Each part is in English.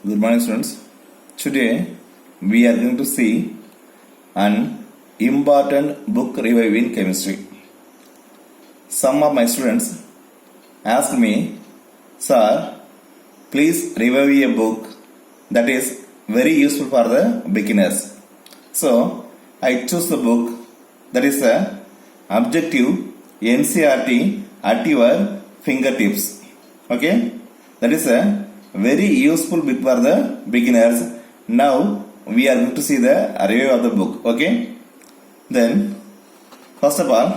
Good morning, students. Today we are going to see an important book review in chemistry. Some of my students asked me, "Sir, please review a book that is very useful for the beginners." So I chose the book that is a objective NCERT at your fingertips. Okay, that is a very useful book for the beginners. Now we are going to see the review of the book. Okay, then first of all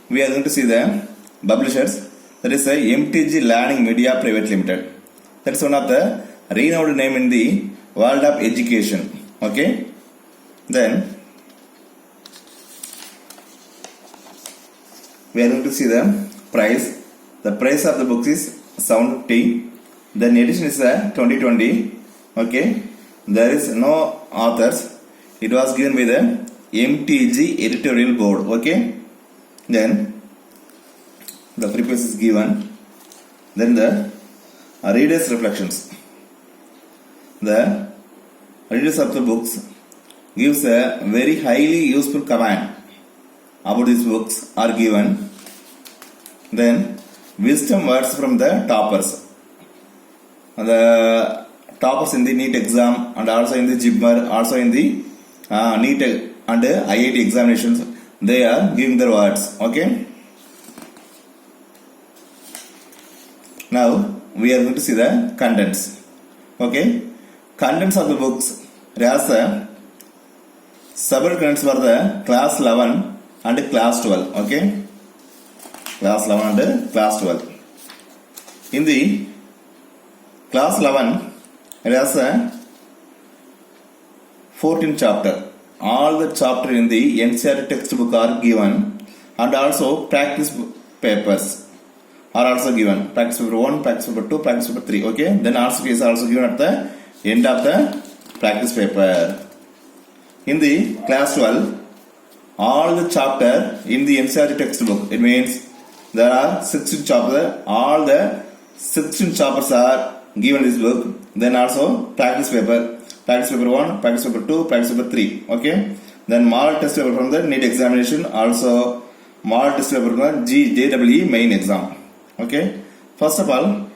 we are going to see the publishers. That is a MTG Learning Media Private Limited. That is one of the renowned name in the world of education. Okay, then we are going to see the price. The price of the book is 750. Then edition is 2020. Okay, there is no authors. It was given by the MTG editorial board. Okay, then the preface is given. Then the reader's reflections. The readers of the books gives a very highly useful comment about these books are given. Then wisdom words from the toppers. The toppers in the NEET exam and also in the JIPMER, also in the NEET and IIT examinations, they are giving their words. Okay, now we are going to see the contents. Okay, contents of the books as several contents for the class 11 and class 12. Okay, class 11 and class 12. In the class 11, it has a 14th chapter. All the chapter in the NCERT textbook are given, and also practice papers are also given. Practice paper 1, practice paper 2, practice paper 3. Okay, then RCP is also given at the end of the practice paper. In the class 12, all the chapter in the NCERT textbook, it means there are 16 chapters. All the 16 chapters are given this book. Then also practice paper 1, practice paper 2, practice paper 3. Okay, then model test paper from the NEET examination, also model test paper from the JEE main exam. Okay, first of all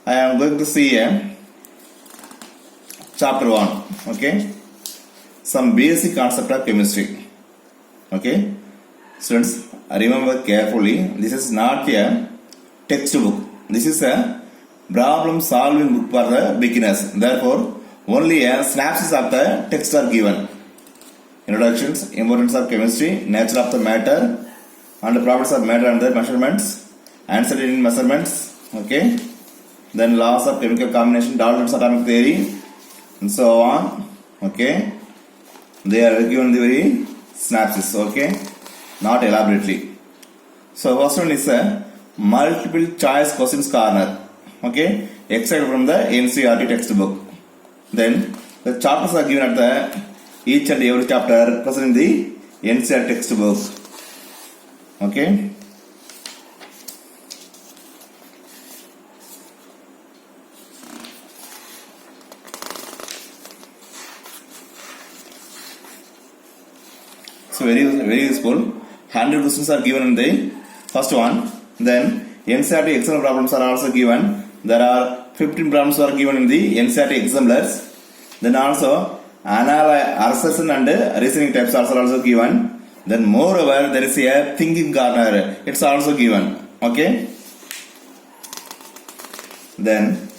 I am going to see chapter 1. Okay, some basic concept of chemistry. Okay, students, remember carefully, this is not a textbook. This is a problem solving book for the beginners. Therefore, only a synopsis of the text are given. Introductions, importance of chemistry, nature of the matter, and the properties of matter and their measurements, answer in measurements. Okay, then laws of chemical combination, Dalton's atomic theory, and so on. Okay, they are given the very synopsis. Okay, not elaborately. So first one is a multiple choice questions corner. Okay, extract from the NCERT textbook. Then the chapters are given at the each and every chapter present in the NCERT textbook. Okay, so very useful. 100 questions are given in the first one. Then NCERT exam problems are also given. There are 15 problems are given in the NCERT examiners. Then also assessment and reasoning types are also given. Then moreover there is a thinking corner. It's also given. Okay. Then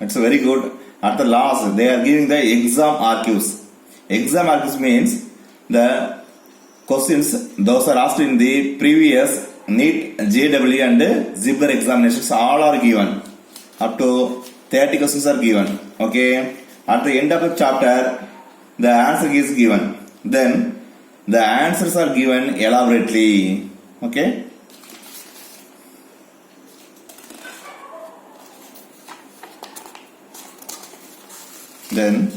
it's very good. At the last they are giving the exam archives. Exam archives means the questions those are asked in the previous NEET, JEE and JIPMER examinations all are given. Up to 30 questions are given. Okay, at the end of the chapter the answer is given. Then the answers are given elaborately. Okay, then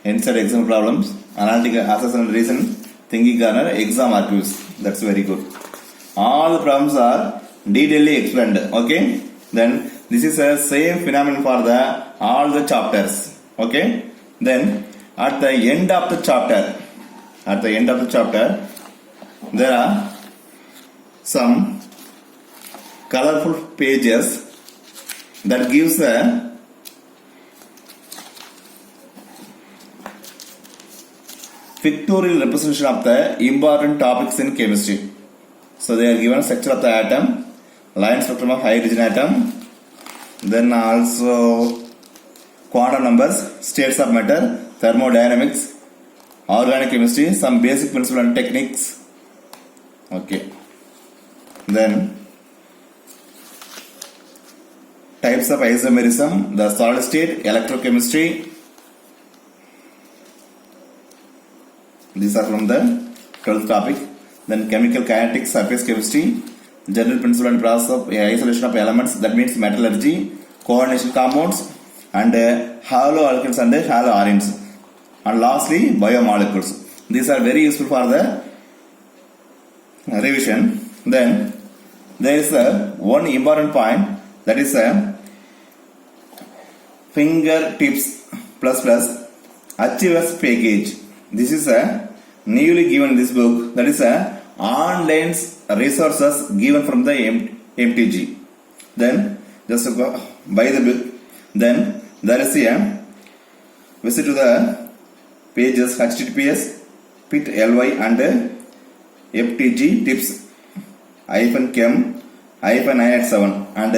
NCERT exam problems, analytical assessment and reason, thinking corner, exam archives. That's very good. All the problems are detailedly explained. Okay, then this is a same phenomenon for the all the chapters. Okay, then at the end of the chapter, there are some colorful pages that gives a pictorial representation of the important topics in chemistry. So they are given structure of the atom, line spectrum of hydrogen atom, then also quantum numbers, states of matter, thermodynamics, organic chemistry, some basic principles and techniques. Okay. Then types of isomerism, the solid state, electrochemistry. These are from the 12th topic. Then chemical kinetics, surface chemistry, general principle and process of isolation of elements, that means metallurgy, coordination compounds, and haloalkanes and haloarenes. And lastly, biomolecules. These are very useful for the revision. Then there is one important point, that is fingertips plus achievers package. This is a newly given in this book, that is online resources given from the MTG. Then just buy the book. Then there is a visit to the pages https://pit.ly and FTG tips -chem -987 and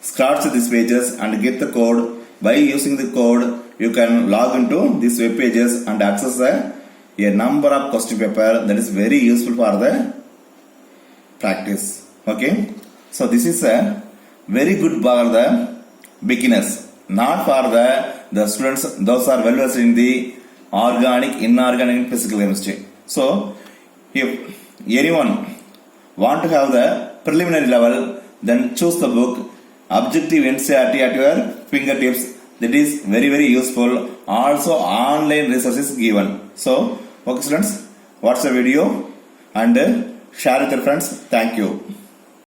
scratch these pages and get the code. By using the code, you can log into these web pages and access a number of question paper that is very useful for the practice. Okay, so this is a very good for the beginners, not for the students those are well versed in the organic, inorganic and physical chemistry. So if anyone want to have the preliminary level, then choose the book Objective NCERT at your fingertips. That is very useful. Also online resources given. So okay students, watch the video and share with your friends. Thank you.